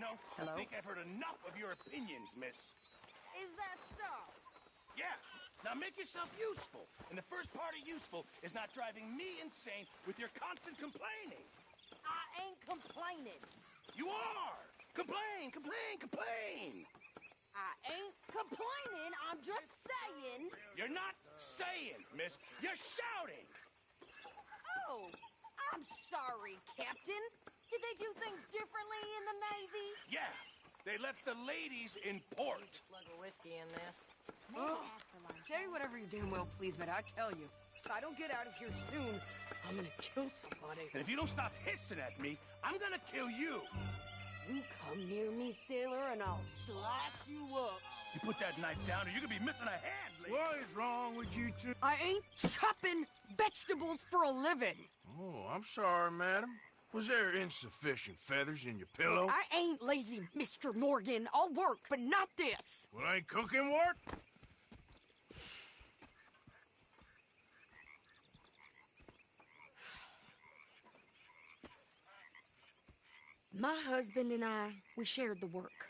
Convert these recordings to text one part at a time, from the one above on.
know, Hello? I think I've heard enough of your opinions, miss. Is that so? Yeah. Now make yourself useful. And the first part of useful is not driving me insane with your constant complaining. I ain't complaining. You are! Complain, complain, complain! I ain't complaining. I'm just saying. You're not saying, miss. You're shouting! Oh, I'm sorry, Captain. Did they do things differently in the Navy? Yeah, they left the ladies in port. Slug of whiskey in this. Oh, say whatever you damn well please, but I tell you, if I don't get out of here soon, I'm gonna kill somebody. And if you don't stop hissing at me, I'm gonna kill you. You come near me, sailor, and I'll slice you up. You put that knife down or you're gonna be missing a hand, lady. What is wrong with you two? I ain't chopping vegetables for a living. Oh, I'm sorry, madam. Was there insufficient feathers in your pillow? I ain't lazy, Mr. Morgan. I'll work, but not this. Well, ain't cooking work? My husband and I, we shared the work.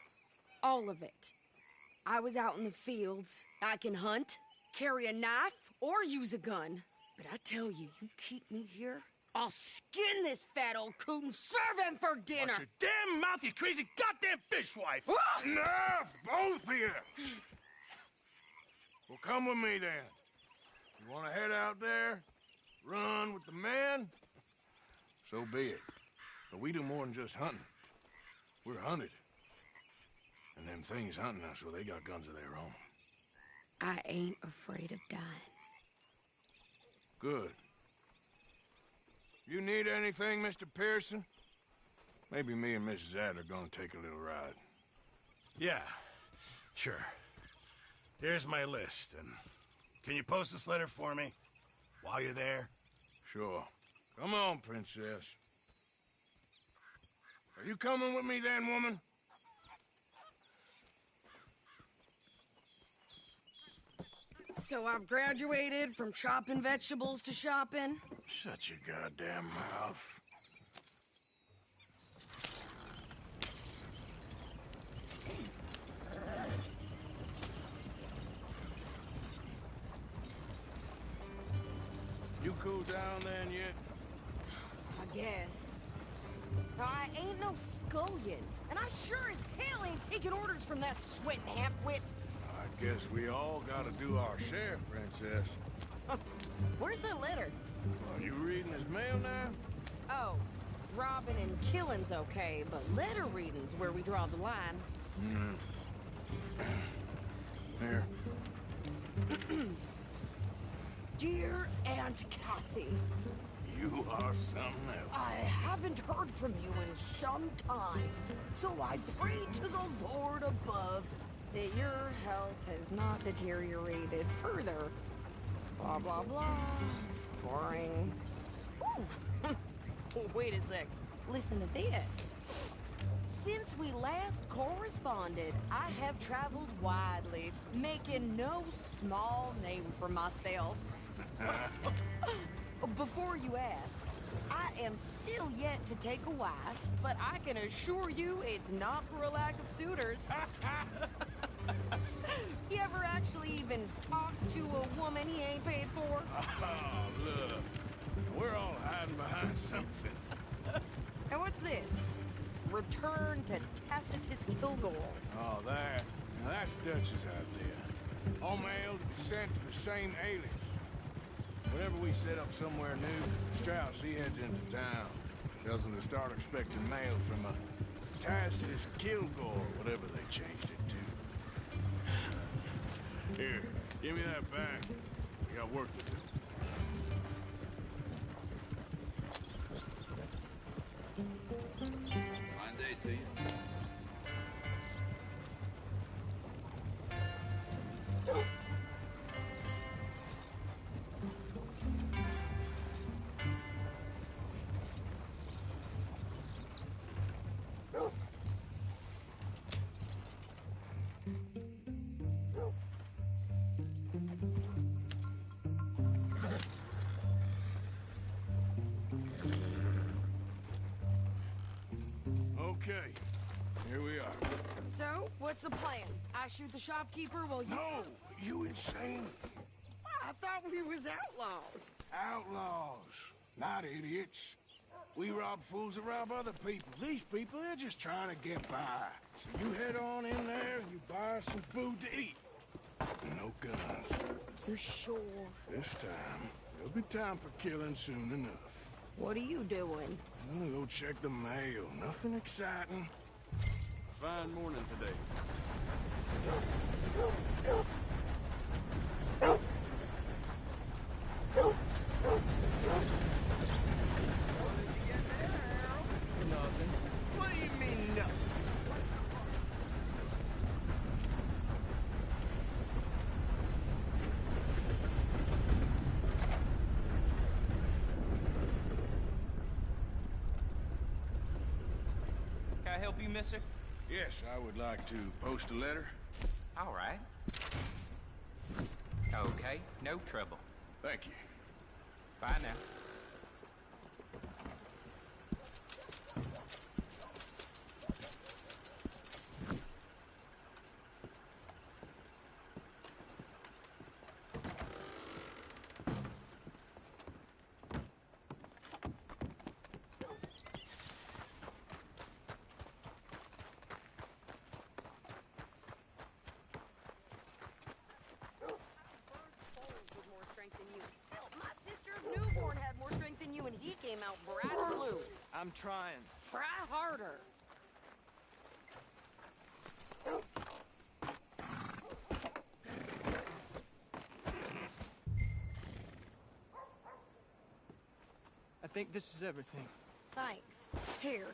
All of it. I was out in the fields. I can hunt, carry a knife, or use a gun. But I tell you, you keep me here, I'll skin this fat old coot and serve him for dinner. Watch your damn mouth, you crazy goddamn fishwife! Enough, both of you! Well, come with me, then. You want to head out there? Run with the men? So be it. But we do more than just hunting. We're hunted. And them things hunting us, well, they got guns of their own. I ain't afraid of dying. Good. You need anything, Mr. Pearson? Maybe me and Mrs. Adler gonna take a little ride. Yeah, sure. Here's my list, and can you post this letter for me while you're there? Sure. Come on, princess. Are you coming with me then, woman? So I've graduated from chopping vegetables to shopping. Shut your goddamn mouth. You cool down then yet? I guess. I ain't no scullion, and I sure as hell ain't taking orders from that sweating half-wit. I guess we all gotta do our share, princess. Where's that letter? Are you reading his mail now? Oh, robbing and killing's okay, but letter reading's where we draw the line. Here. Dear Aunt Kathy, You are something else. I haven't heard from you in some time, so I pray to the Lord above that your health has not deteriorated further. Blah, blah, blah. Boring. Ooh! Wait a sec. Listen to this. Since we last corresponded, I have traveled widely, making no small name for myself. Before you ask, I am still yet to take a wife, but I can assure you it's not for a lack of suitors. You ever actually even talked to a woman he ain't paid for? Oh, look. We're all hiding behind something. And what's this? Return to Tacitus Kilgore. Oh, that. Now that's Dutch's idea. All mail to be sent to the same alias. Whenever we set up somewhere new, Strauss, he heads into town. Tells them to start expecting mail from a Tacitus Kilgore, whatever they changed it to. Here, give me that back. We got work to do. Fine day to you. Okay. here we are. So, what's the plan? I shoot the shopkeeper while you... No! You insane? I thought we was outlaws. Outlaws, not idiots. We rob fools that rob other people. These people, they're just trying to get by. So you head on in there and you buy some food to eat. And no guns. You're sure? This time, there'll be time for killing soon enough. What are you doing? I'm gonna go check the mail. Nothing exciting. Fine morning today. Nothing. What do you mean, nothing? Can I help you, mister? Yes, I would like to post a letter. All right. Okay, no trouble. Thank you. Bye now. With more strength than you. Hell, my sister's newborn had more strength than you, and he came out bright blue. I'm trying. Try harder. I think this is everything. Thanks. Here.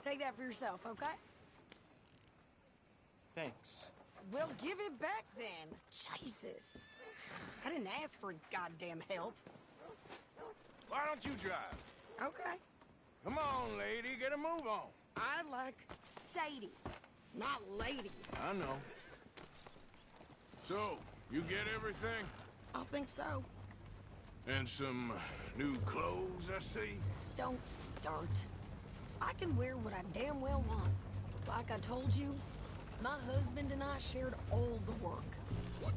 Take that for yourself, okay? Thanks. Well, give it back then. Jesus. I didn't ask for his goddamn help. Why don't you drive? Okay. Come on, lady, get a move on. I like Sadie, not lady. I know. So, you get everything? I think so. And some new clothes, I see? Don't start. I can wear what I damn well want. Like I told you, my husband and I shared all the work.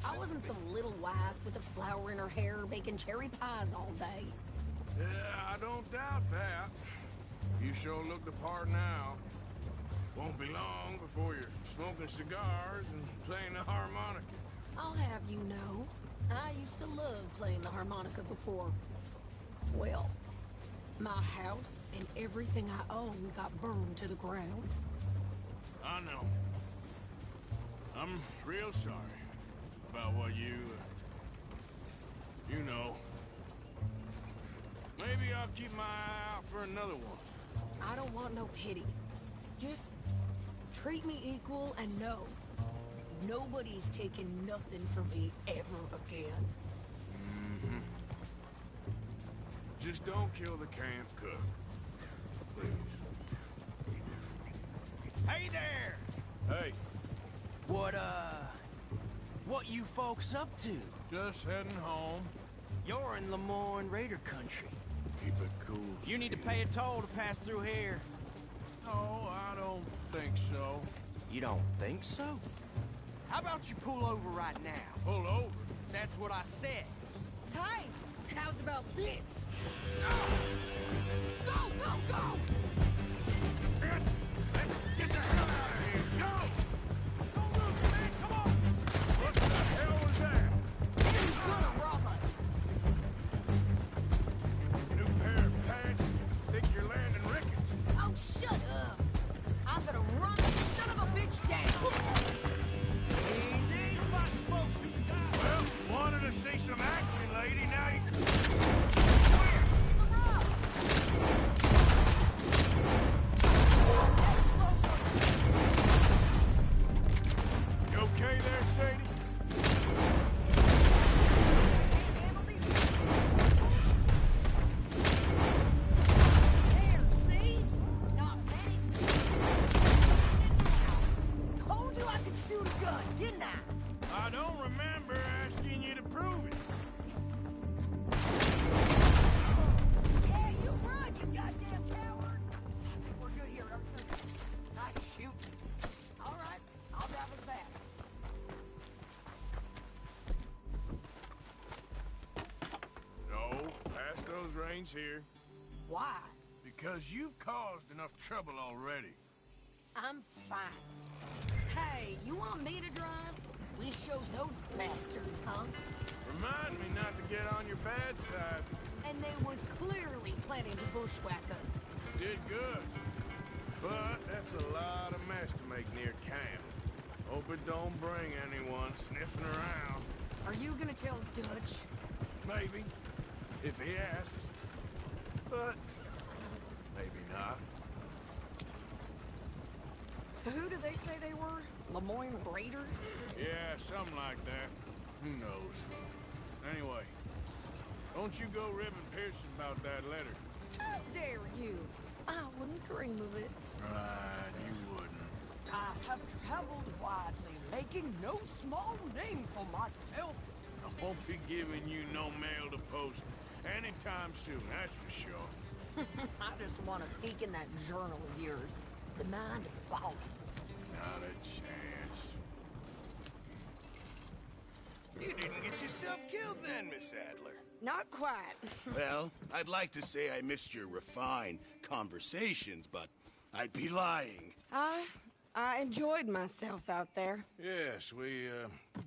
I wasn't some little wife with a flower in her hair baking cherry pies all day. Yeah, I don't doubt that. You sure look the part now. Won't be long before you're smoking cigars and playing the harmonica. I'll have you know, I used to love playing the harmonica before. Well, my house and everything I own got burned to the ground. I know. I'm real sorry about what you know. Maybe I'll keep my eye out for another one. I don't want no pity. Just treat me equal and know nobody's taking nothing from me ever again. Mm-hmm. Just don't kill the camp cook. Please. Hey there! Hey, What you folks up to? just heading home. You're in Lemoyne Raider country. Keep it cool. You need to Steve. pay a toll to pass through here. No, I don't think so. You don't think so? How about you pull over right now? Pull over. That's what I said. Hey, how's about this? Go, go, go! Let's get the hell out of here. Go! Don't move, man, come on! What the hell was that? He's gonna rob us. New pair of pants? Think you're landing Ricketts? Oh, shut up. I'm gonna run this son of a bitch down. Easy, fighting folks who die. Well, wanted to see some action, lady. Now you... The rocks. Jane's here. Why? Because you've caused enough trouble already. I'm fine. Hey, you want me to drive? We show those bastards, huh? Remind me not to get on your bad side. And they was clearly planning to bushwhack us. Did good. But that's a lot of mess to make near camp. Hope it don't bring anyone sniffing around. Are you gonna tell Dutch? Maybe. If he asks. But maybe not. So who do they say they were? Lemoyne Raiders? Yeah, something like that. Who knows? Anyway, don't you go ribbing Pearson about that letter. How dare you? I wouldn't dream of it. Right, you wouldn't. I have traveled widely, making no small name for myself. I won't be giving you no mail to post anytime soon, that's for sure. I just want to peek in that journal of yours. The mind of balls. Not a chance. You didn't get yourself killed then, Miss Adler. Not quite. Well, I'd like to say I missed your refined conversations, but I'd be lying. I enjoyed myself out there. Yes,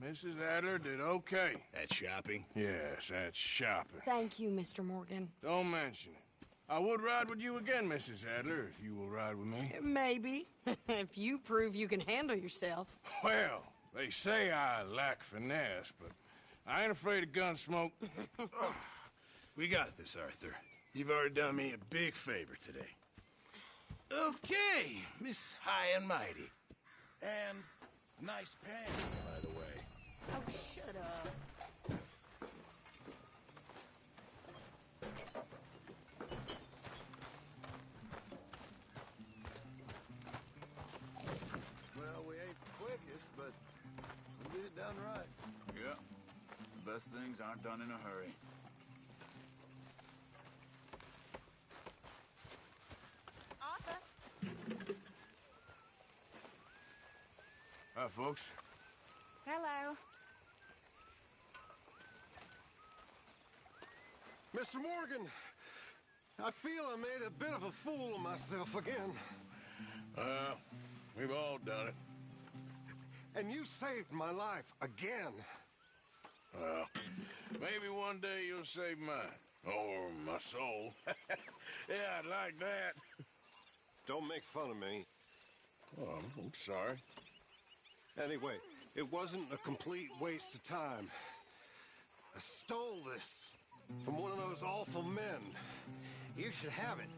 Mrs. Adler did okay. At shopping? Yes, that's shopping. Thank you, Mr. Morgan. Don't mention it. I would ride with you again, Mrs. Adler, if you will ride with me. Maybe. If you prove you can handle yourself. Well, they say I lack finesse, but I ain't afraid of gun smoke. We got this, Arthur. You've already done me a big favor today. Okay, Miss High and Mighty. And nice pants, by the way. Oh, shut up. Well, we ain't the quickest, but we did it done right. Yeah. The best things aren't done in a hurry. Arthur. Hi, folks. Hello. Mr. Morgan, I feel I made a bit of a fool of myself again. We've all done it. And you saved my life again. Well, maybe one day you'll save mine. Or my soul. Yeah, I'd like that. Don't make fun of me. Oh, I'm sorry. Anyway, it wasn't a complete waste of time. I stole this from one of those awful men. You should have it.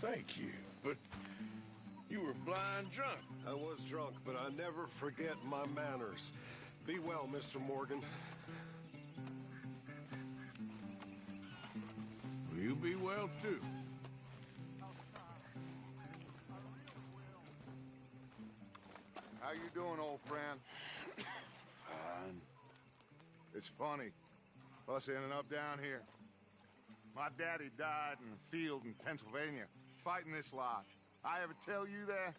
Thank you, but you were blind drunk. I was drunk, but I never forget my manners. Be well, Mr. Morgan. Will you be well, too? How you doing, old friend? Fine. It's funny, us ending up down here. My daddy died in the field in Pennsylvania, fighting this lot. I ever tell you that?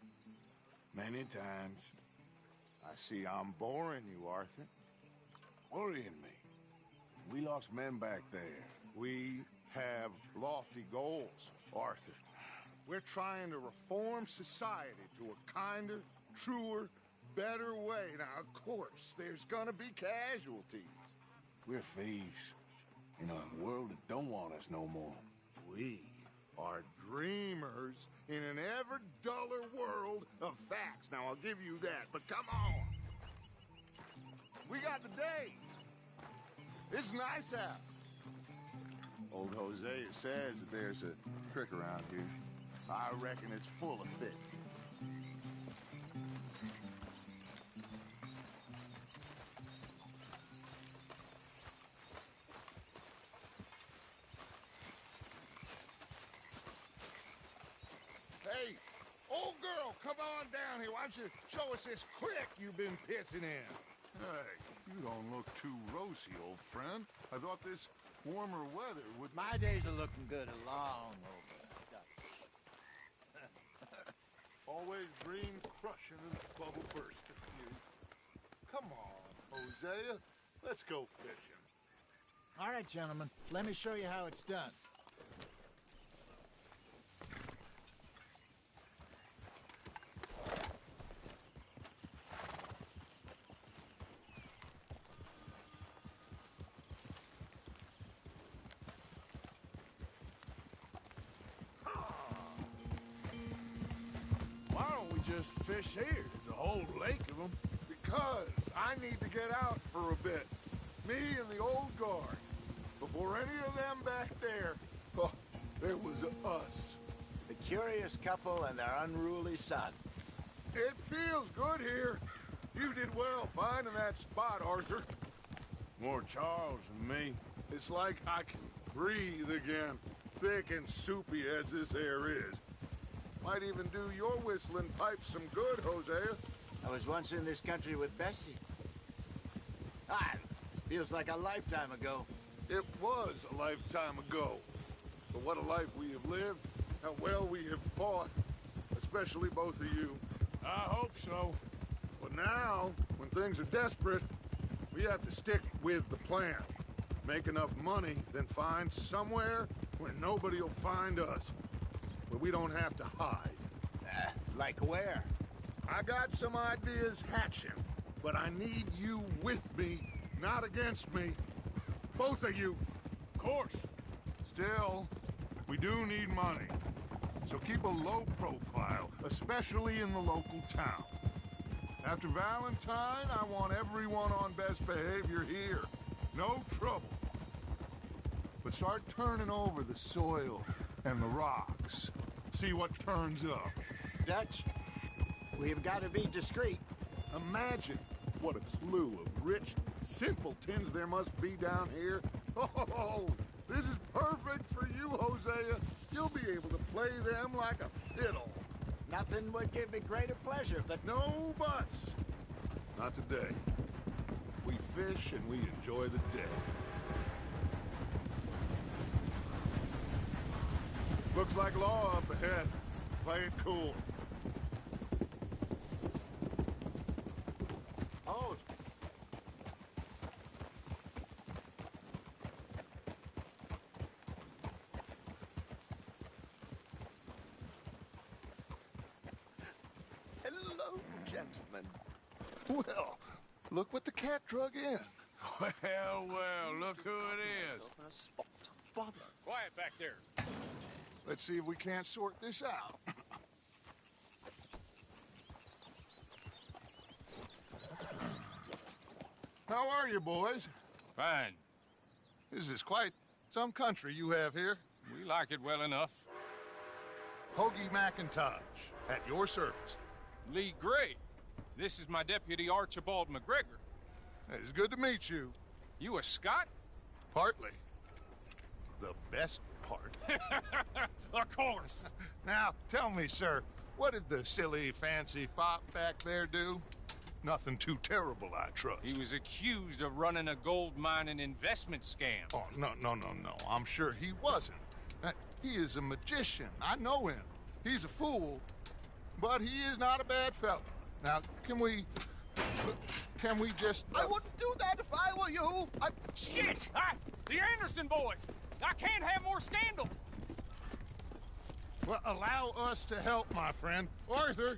Many times. I see I'm boring you, Arthur. Worrying me. We lost men back there. We have lofty goals, Arthur. We're trying to reform society to a kinder, truer, better way. Now, of course, there's gonna be casualties. We're thieves. In a world that don't want us no more. We are dreamers in an ever duller world of facts. Now, I'll give you that, but come on. We got the day. It's nice out. Old Hosea says that there's a trick around here. I reckon it's full of fish. Hey, old girl, come on down here. Why don't you show us this crick you've been pissing in? Hey, you don't look too rosy, old friend. I thought this warmer weather would... My days are looking good along over. Always green crushing and bubble bursting, you. Come on. Hosea. Let's go fishing. All right, gentlemen. Let me show you how it's done. Why don't we just fish here? There's a whole lake of them. Because I need to get out for a bit. Me and the old guard. Before any of them back there, oh, there was us. The curious couple and their unruly son. It feels good here. You did well finding that spot, Arthur. More Charles than me. It's like I can breathe again, thick and soupy as this air is. Might even do your whistling pipes some good, Hosea. I was once in this country with Bessie. Ah, feels like a lifetime ago. It was a lifetime ago. But what a life we have lived, how well we have fought, especially both of you. I hope so. But now, when things are desperate, we have to stick with the plan. Make enough money, then find somewhere where nobody will find us. Where we don't have to hide. Like where? I got some ideas hatching, but I need you with me, not against me. Both of you. Of course. Still, we do need money. So keep a low profile, especially in the local town. After Valentine, I want everyone on best behavior here. No trouble. But start turning over the soil and the rocks. See what turns up. Dutch, we've got to be discreet. Imagine what a slew of rich simpletons there must be down here. Oh, this is perfect for you, Hosea. You'll be able to play them like a fiddle. Nothing would give me greater pleasure, but... No buts. Not today. We fish and we enjoy the day. Looks like law up ahead. Play it cool. Oh. Hello, gentlemen. Well, look what the cat drug in. Well, look who it is. Quiet back there. Let's see if we can't sort this out. How are you, boys? Fine. This is quite some country you have here. We like it well enough. Hoagie McIntosh, at your service. Lee Gray. This is my deputy, Archibald McGregor. It's good to meet you. You a Scot? Partly. The best part. Of course. Now, tell me, sir, what did the silly, fancy fop back there do? Nothing too terrible, I trust. He was accused of running a gold mining investment scam. Oh, no. I'm sure he wasn't. He is a magician. I know him. He's a fool, but he is not a bad fellow. Now, can we just... I wouldn't do that if I were you. Shit! The Anderson boys! I can't have more scandal! Well, allow us to help, my friend. Arthur!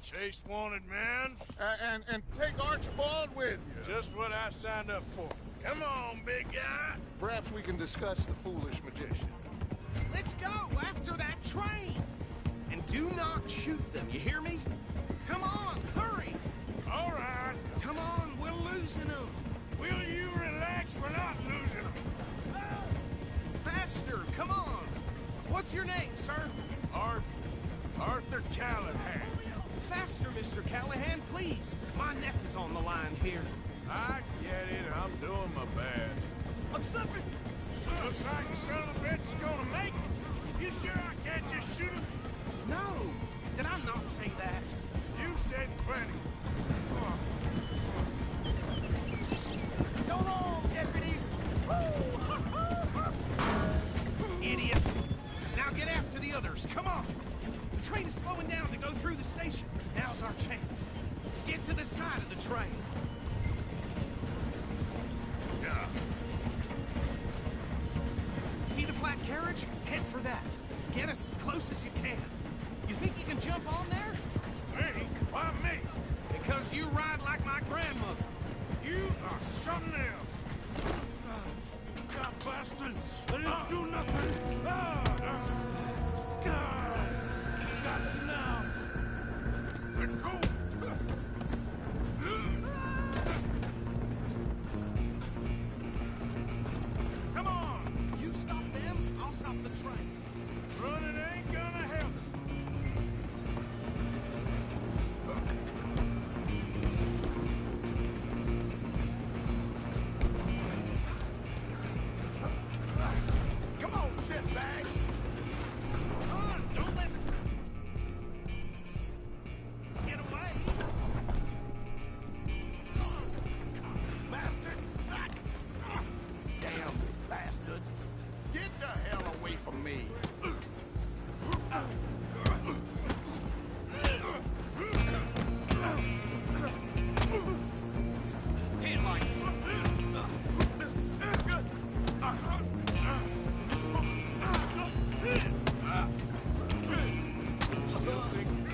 Chase wanted man. And take Archibald with you. Just what I signed up for. Come on, big guy. Perhaps we can discuss the foolish magician. Let's go after that train. And do not shoot them, you hear me? Come on, hurry. All right. Come on, we're losing them. Will you relax? We're not losing them. Faster, come on. What's your name, sir? Arthur Callahan. Faster, Mr. Callahan, please. My neck is on the line here. I get it. I'm doing my best. I'm slipping. Looks like the son of a bitch is gonna make it. You sure I can't just shoot him? No. Did I not say that? You said plenty. Go on, deputies. Idiot. Now get after the others. Come on. The train is slowing down to go through the station. Now's our chance. Get to the side of the train. that. Get us as close as you can. You think you can jump on there? Me? Why me? Because you ride like my grandmother. You are something else. God bastard! I didn't do nothing! That's now! Let go! Come on! You stop them, I'll stop the train. Running ain't gonna help. Come on, shitbag! Come on, don't let get away! Bastard! Damn bastard! Get the hell away from me! Hit like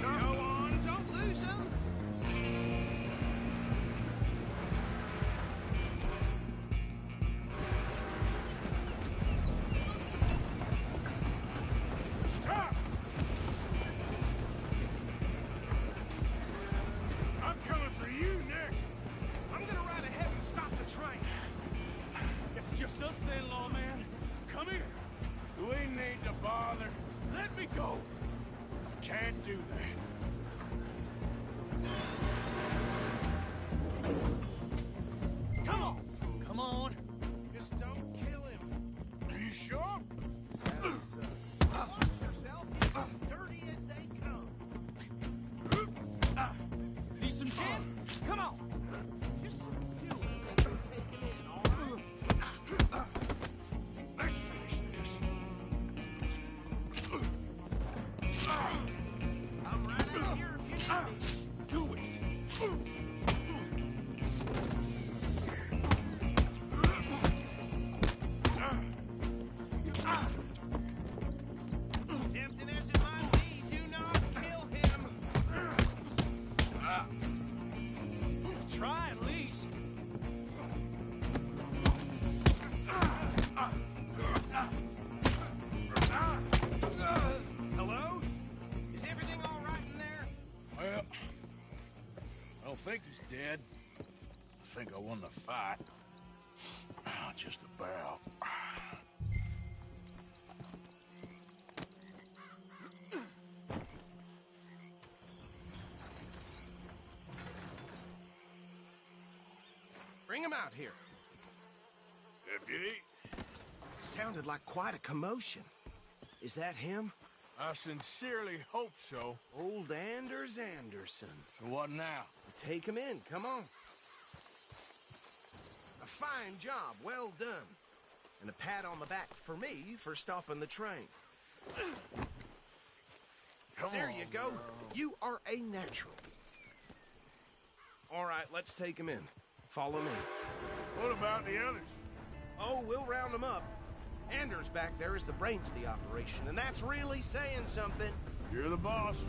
Go on, don't lose him! Stop! I'm coming for you next. I'm gonna ride ahead and stop the train. It's just us then, lawman. Come here. We need to bother. Let me go! Can't do that. Come on! Come on. Just don't kill him. Are you sure? Watch yourself. He's as dirty as they come. Need some gin? Come on. Just do it. Take it in, all right? Let's finish this. I'm right out here if you need me. Do it. Tempting as it might be, do not kill him. Try at least. Hello? Is everything all right in there? Well, I don't think he's dead. I think I won the fight. Just about. Bring him out here. Deputy, Sounded like quite a commotion. Is that him? I sincerely hope so. Old Anders Anderson. So what now? Take him in, come on. A fine job, well done. And a pat on the back for me for stopping the train. There you go. Girl. You are a natural. All right, let's take him in. Follow me. What about the others? Oh, we'll round them up. Anders back there is the brains of the operation, and that's really saying something. You're the boss.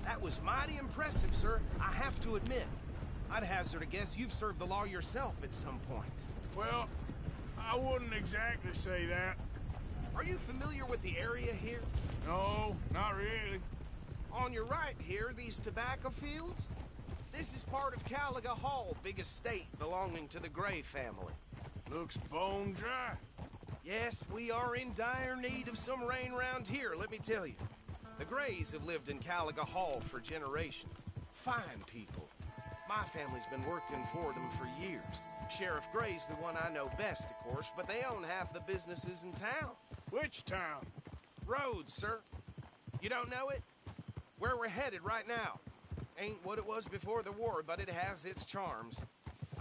That was mighty impressive, sir. I have to admit. I'd hazard a guess you've served the law yourself at some point. Well, I wouldn't exactly say that. Are you familiar with the area here? No, not really. On your right here, these tobacco fields? This is part of Caliga Hall, big estate belonging to the Gray family. Looks bone dry. Yes, we are in dire need of some rain round here, let me tell you. The Grays have lived in Caliga Hall for generations. Fine people. My family's been working for them for years. Sheriff Gray's the one I know best, of course, but they own half the businesses in town. Which town? Rhodes, sir. You don't know it? Where we're headed right now. Ain't what it was before the war, but it has its charms.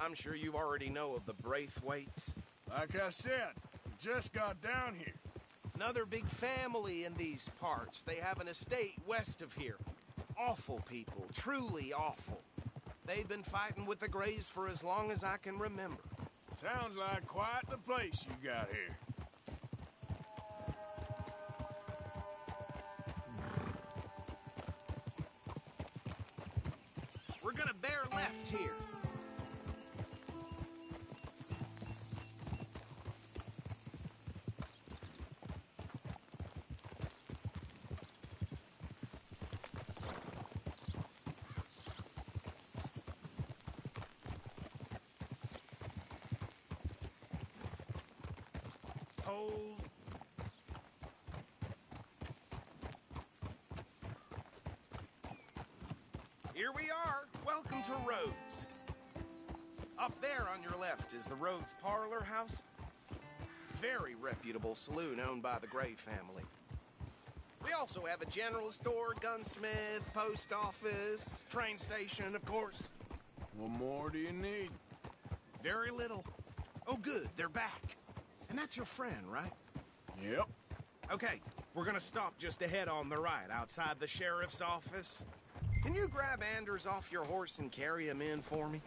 I'm sure you already know of the Braithwaites. Like I said, just got down here. Another big family in these parts. They have an estate west of here. Awful people, truly awful. They've been fighting with the Grays for as long as I can remember. Sounds like quite the place you got here. left here. Hold. Here we are. Welcome to Rhodes. Up there on your left is the Rhodes Parlor House. Very reputable saloon owned by the Gray family. We also have a general store, gunsmith, post office, train station, of course. What more do you need? Very little. Oh, good. They're back. And that's your friend, right? Yep. Okay, we're gonna stop just ahead on the right, outside the sheriff's office. Can you grab Anders off your horse and carry him in for me?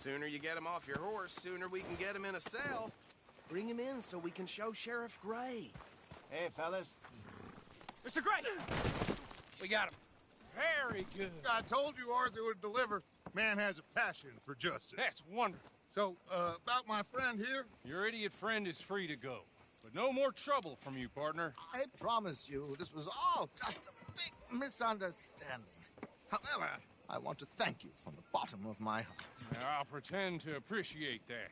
Sooner you get him off your horse, sooner we can get him in a cell. Bring him in so we can show Sheriff Gray. Hey, fellas. Mr. Gray! We got him. Very good. I told you Arthur would deliver. Man has a passion for justice. That's wonderful. So, about my friend here? Your idiot friend is free to go. But no more trouble from you, partner. I promise you, this was all just a big misunderstanding. However, I want to thank you from the bottom of my heart. I'll pretend to appreciate that.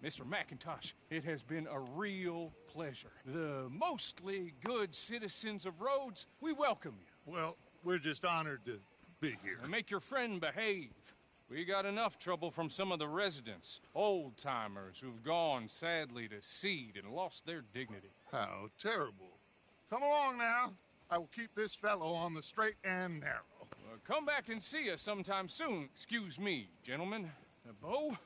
Mr. McIntosh, it has been a real pleasure. The mostly good citizens of Rhodes, we welcome you. Well, we're just honored to be here. And make your friend behave. We got enough trouble from some of the residents, old-timers who've gone, sadly, to seed and lost their dignity. How terrible. Come along now. I will keep this fellow on the straight and narrow. Come back and see us sometime soon. Excuse me, gentlemen. Bo,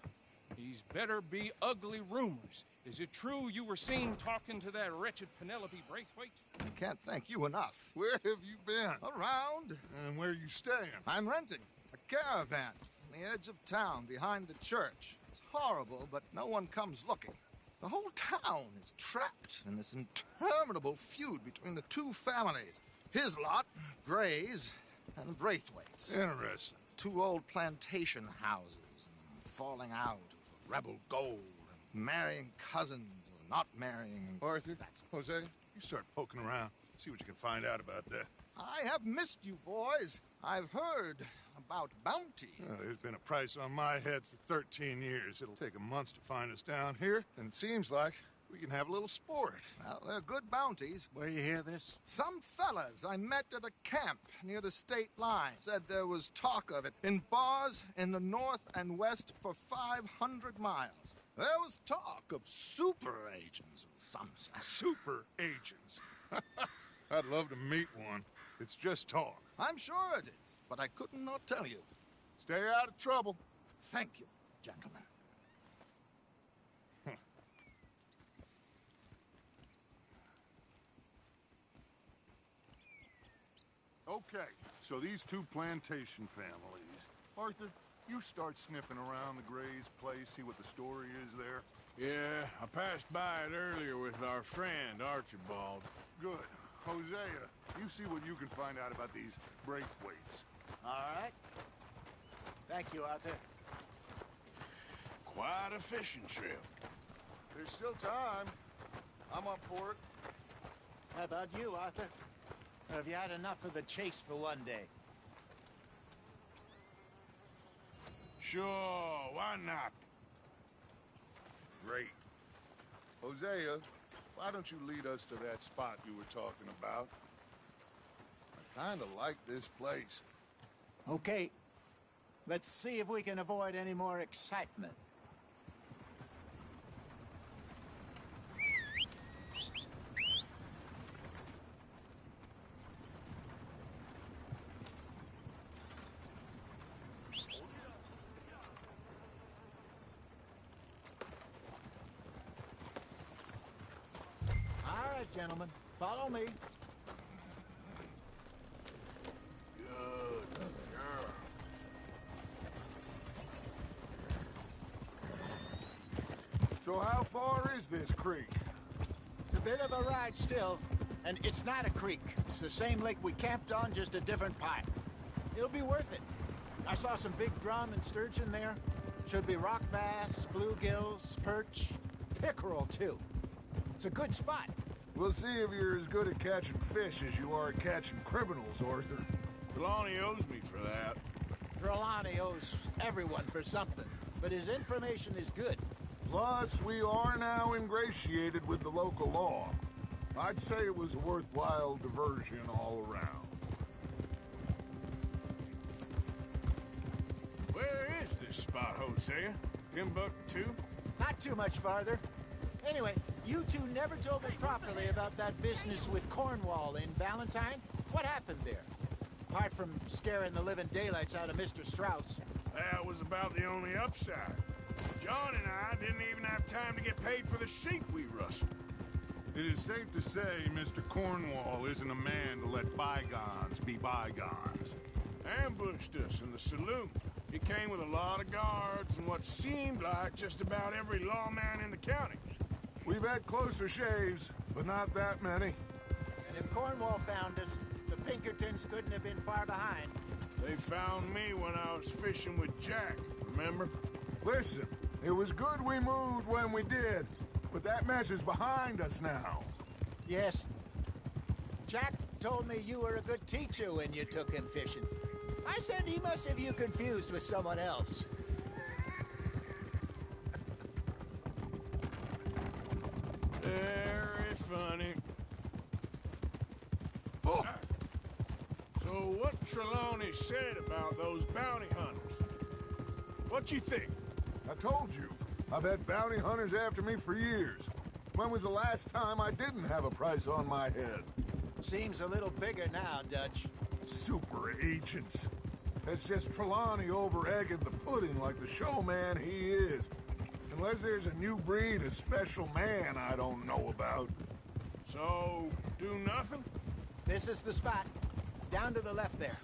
these better be ugly rumors. Is it true you were seen talking to that wretched Penelope Braithwaite? I can't thank you enough. Where have you been? Around. And where are you staying? I'm renting a caravan on the edge of town behind the church. It's horrible, but no one comes looking. The whole town is trapped in this interminable feud between the two families. His lot, Gray's, and Braithwaite's. Interesting. Two old plantation houses, and falling out of rebel gold, and marrying cousins or not marrying. Arthur, Jose, you start poking around. See what you can find out about that. I have missed you, boys. I've heard about bounty. There's been a price on my head for 13 years. It'll take a month to find us down here, and it seems like we can have a little sport. Well, they're good bounties. Where you hear this? Some fellas I met at a camp near the state line said there was talk of it in bars in the north and west for 500 miles. There was talk of super agents of some sort. Super agents? I'd love to meet one. It's just talk. I'm sure it is, but I could not tell you. Stay out of trouble. Thank you, gentlemen. Okay, so these two plantation families. Arthur, you start sniffing around the Gray's place, see what the story is there. Yeah, I passed by it earlier with our friend, Archibald. Good. Hosea, you see what you can find out about these Braithwaites. All right. Thank you, Arthur. Quite a fishing trip. There's still time. I'm up for it. How about you, Arthur? Or have you had enough of the chase for one day? Sure, why not? Great. Hosea, why don't you lead us to that spot you were talking about? I kind of like this place. Okay. Let's see if we can avoid any more excitement. All right, gentlemen. Follow me. So how far is this creek? It's a bit of a ride still. And it's not a creek. It's the same lake we camped on, just a different pipe. It'll be worth it. I saw some big drum and sturgeon there. Should be rock bass, bluegills, perch, pickerel, too. It's a good spot. We'll see if you're as good at catching fish as you are at catching criminals, Arthur. Trelawney owes me for that. Trelawney owes everyone for something, but his information is good. Plus, we are now ingratiated with the local law. I'd say it was a worthwhile diversion all around. Where is this spot, Hosea? Timbuktu? Not too much farther. Anyway, you two never told me properly about that business with Cornwall in Valentine. What happened there? Apart from scaring the living daylights out of Mr. Strauss. That was about the only upside. John and I didn't even have time to get paid for the sheep we rustled. It is safe to say Mr. Cornwall isn't a man to let bygones be bygones. Ambushed us in the saloon. He came with a lot of guards and what seemed like just about every lawman in the county. We've had closer shaves, but not that many. And if Cornwall found us, the Pinkertons couldn't have been far behind. They found me when I was fishing with Jack, remember? Listen, it was good we moved when we did, but that mess is behind us now. Yes. Jack told me you were a good teacher when you took him fishing. I said he must have you confused with someone else. Very funny. Oh. So what Trelawney said about those bounty hunters? What you think? I told you, I've had bounty hunters after me for years. When was the last time I didn't have a price on my head? Seems a little bigger now, Dutch. Super agents. That's just Trelawney over-egging the pudding like the showman he is. Unless there's a new breed of special man I don't know about. So, do nothing? This is the spot. Down to the left there.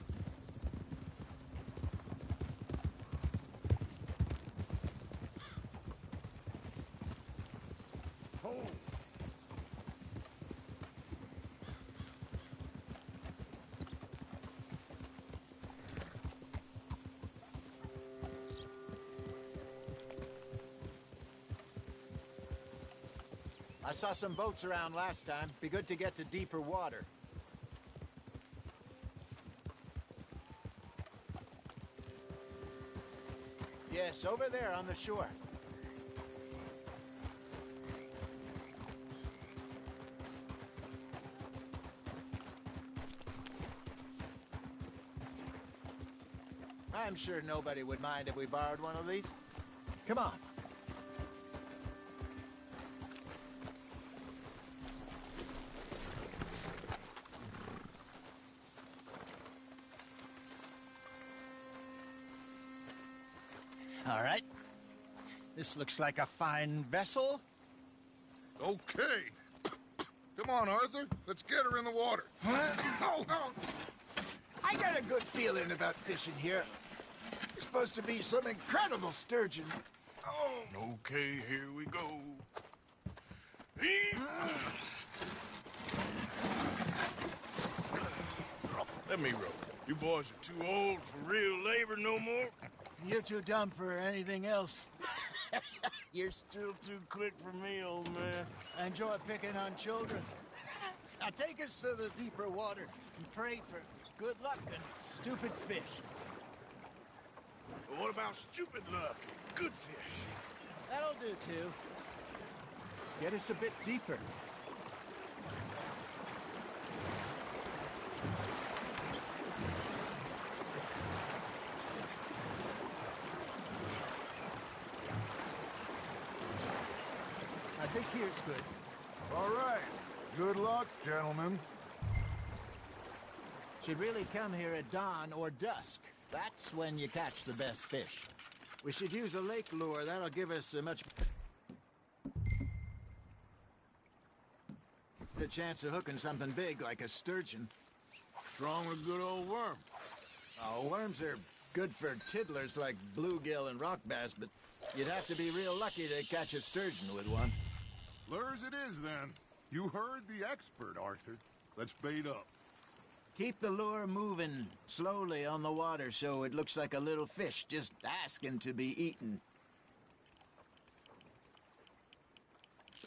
I saw some boats around last time. Be good to get to deeper water. Yes, over there on the shore. I'm sure nobody would mind if we borrowed one of these. Come on. All right. This looks like a fine vessel. Okay. Come on, Arthur. Let's get her in the water. Oh. I got a good feeling about fishing here. It's supposed to be some incredible sturgeon. Oh. Okay, here we go. Let me row. You boys are too old for real labor no more. You're too dumb for anything else. You're still too quick for me, old man. I enjoy picking on children. Now take us to the deeper water and pray for good luck and stupid fish. But what about stupid luck and good fish? That'll do, too. Get us a bit deeper. I think here's good. All right. Good luck, gentlemen. Should really come here at dawn or dusk. That's when you catch the best fish. We should use a lake lure. That'll give us a much better chance of hooking something big like a sturgeon. What's wrong with good old worm? Oh, worms are good for tiddlers like bluegill and rock bass, but you'd have to be real lucky to catch a sturgeon with one. Lures it is, then. You heard the expert, Arthur. Let's bait up. Keep the lure moving slowly on the water so it looks like a little fish just asking to be eaten.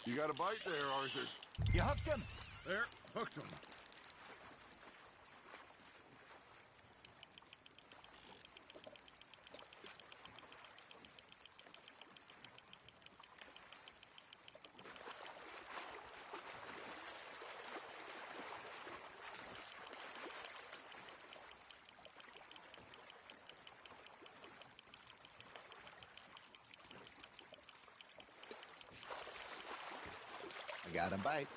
You got a bite there, Arthur. You hooked him? There, hooked him. I got a bite.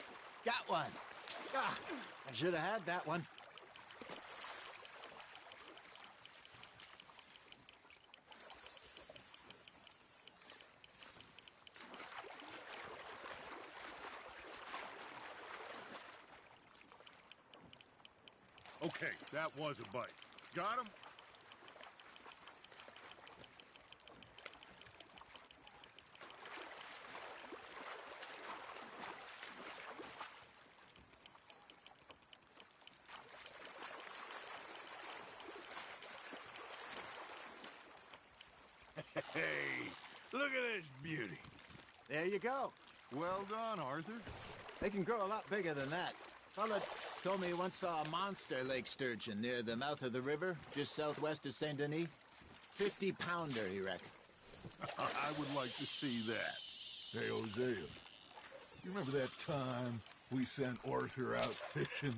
Got one. Ah, I should have had that one. Okay, that was a bite. Got him? Hey, look at this beauty. There you go. Well done, Arthur. They can grow a lot bigger than that. Fella told me he once saw a monster lake sturgeon near the mouth of the river, just southwest of Saint Denis. 50-pounder, he reckoned. I would like to see that. Hey, Hosea, you remember that time we sent Arthur out fishing?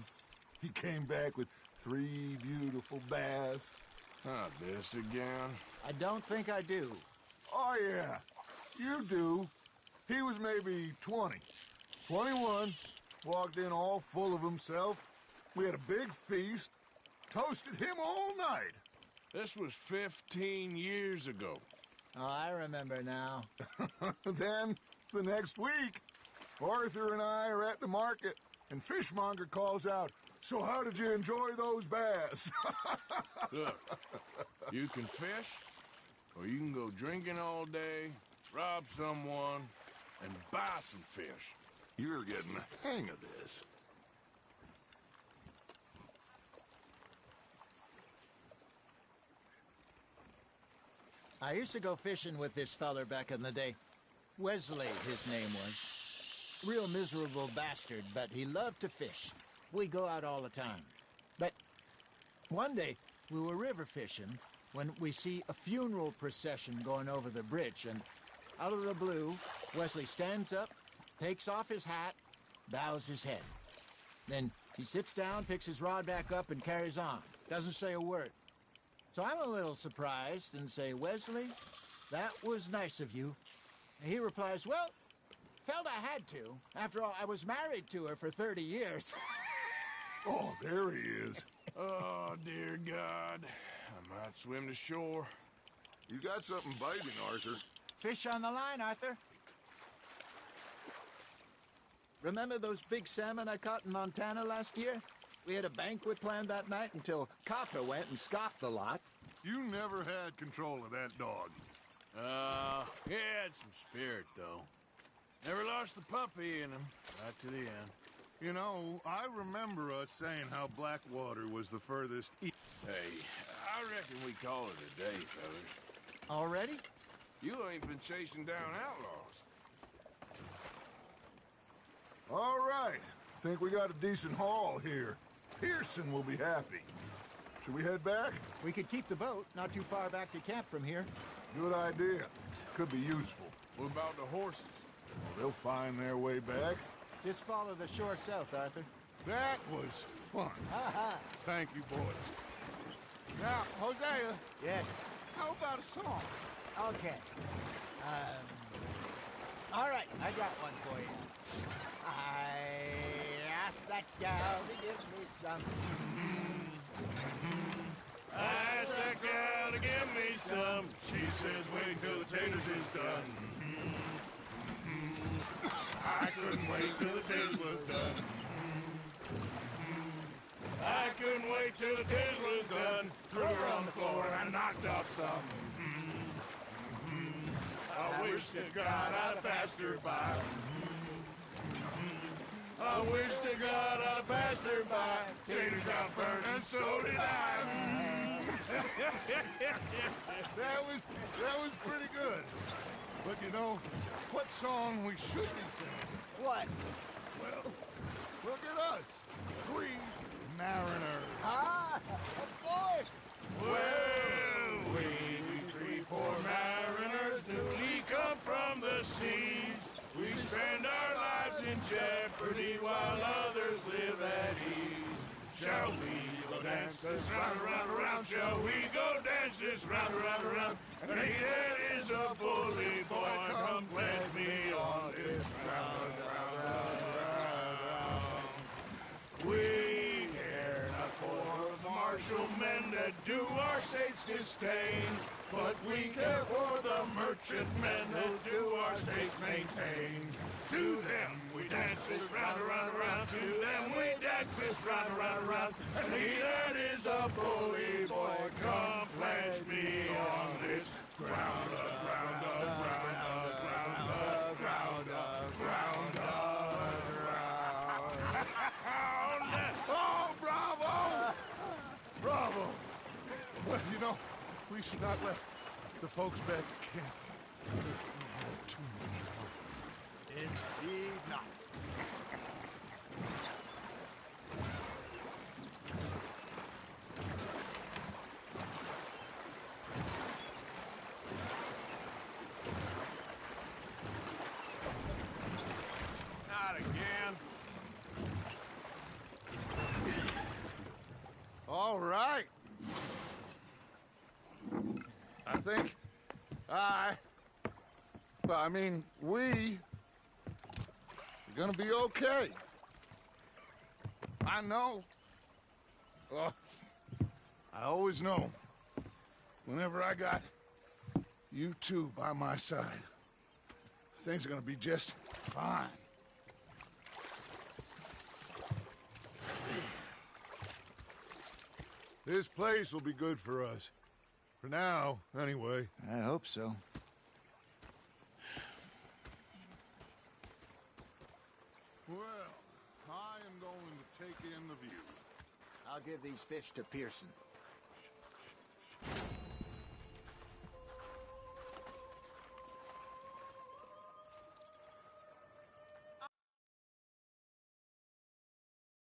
He came back with 3 beautiful bass. Not this again. I don't think I do. Oh, yeah, you do. He was maybe 20, 21, walked in all full of himself. We had a big feast, toasted him all night. This was 15 years ago. Oh, I remember now. Then, the next week, Arthur and I are at the market, and Fishmonger calls out, "So how did you enjoy those bass?" Look, you can fish, or you can go drinking all day, rob someone, and buy some fish. You're getting the hang of this. I used to go fishing with this feller back in the day. Wesley, his name was. Real miserable bastard, but he loved to fish. We'd go out all the time. But one day, we were river fishing when we see a funeral procession going over the bridge, and out of the blue, Wesley stands up, takes off his hat, bows his head. Then he sits down, picks his rod back up, and carries on. Doesn't say a word. So I'm a little surprised and say, "Wesley, that was nice of you." And he replies, "Well, felt I had to. After all, I was married to her for 30 years. Oh, there he is. Oh, dear God. I might swim to shore. You got something biting, Arthur. Fish on the line, Arthur. Remember those big salmon I caught in Montana last year? We had a banquet planned that night until Copper went and scoffed the lot. You never had control of that dog. He had some spirit, though. Never lost the puppy in him, right to the end. You know, I remember us saying how Blackwater was the furthest east. Hey, I reckon we call it a day, fellas. Already? You ain't been chasing down outlaws. All right, think we got a decent haul here. Pearson will be happy. Should we head back? We could keep the boat not too far back to camp from here. Good idea. Could be useful. What about the horses? They'll find their way back. Just follow the shore south, Arthur. That was fun. Thank you, boys. Now, Hosea. Yes? How about a song? Okay. All right, I got one for you. I asked that gal to give me some. I asked that gal to give me some. She says wait till the taters is done. I couldn't wait till the taters was done. I couldn't wait till the taters was done. Threw her on the floor and I knocked off some. I wish to God I'd passed her by. I wish to God I passed her by. Tater got burnt and so did I. That was pretty good. But you know, what song we should be singing? What? Well, look at us. 3 mariners. Ah, of course. Well, we 3 poor mariners, newly come from the seas. We spend our lives in jeopardy while others live at ease. Shall we go dance this round, around, around? Shall we go dance this round, around, around? And he that is a bully boy, come pledge me on this round, round, round. We care not for martial men that do our state's disdain, but we care for the merchant men that do our states maintain. To them we dance this round, around, around. To them we dance this round, around, around. And he that is a bully boy, come pledge me on this ground, ground, ground, ground, ground, ground, ground, ground. Oh, bravo! Bravo! Well, you know, we should not let the folks back at camp have too much fun. Indeed not. Not again. All right. I think we're gonna be okay. I know. Well, I always know. Whenever I got you two by my side, things are gonna be just fine. This place will be good for us. For now, anyway. I hope so. Well, I am going to take in the view. I'll give these fish to Pearson.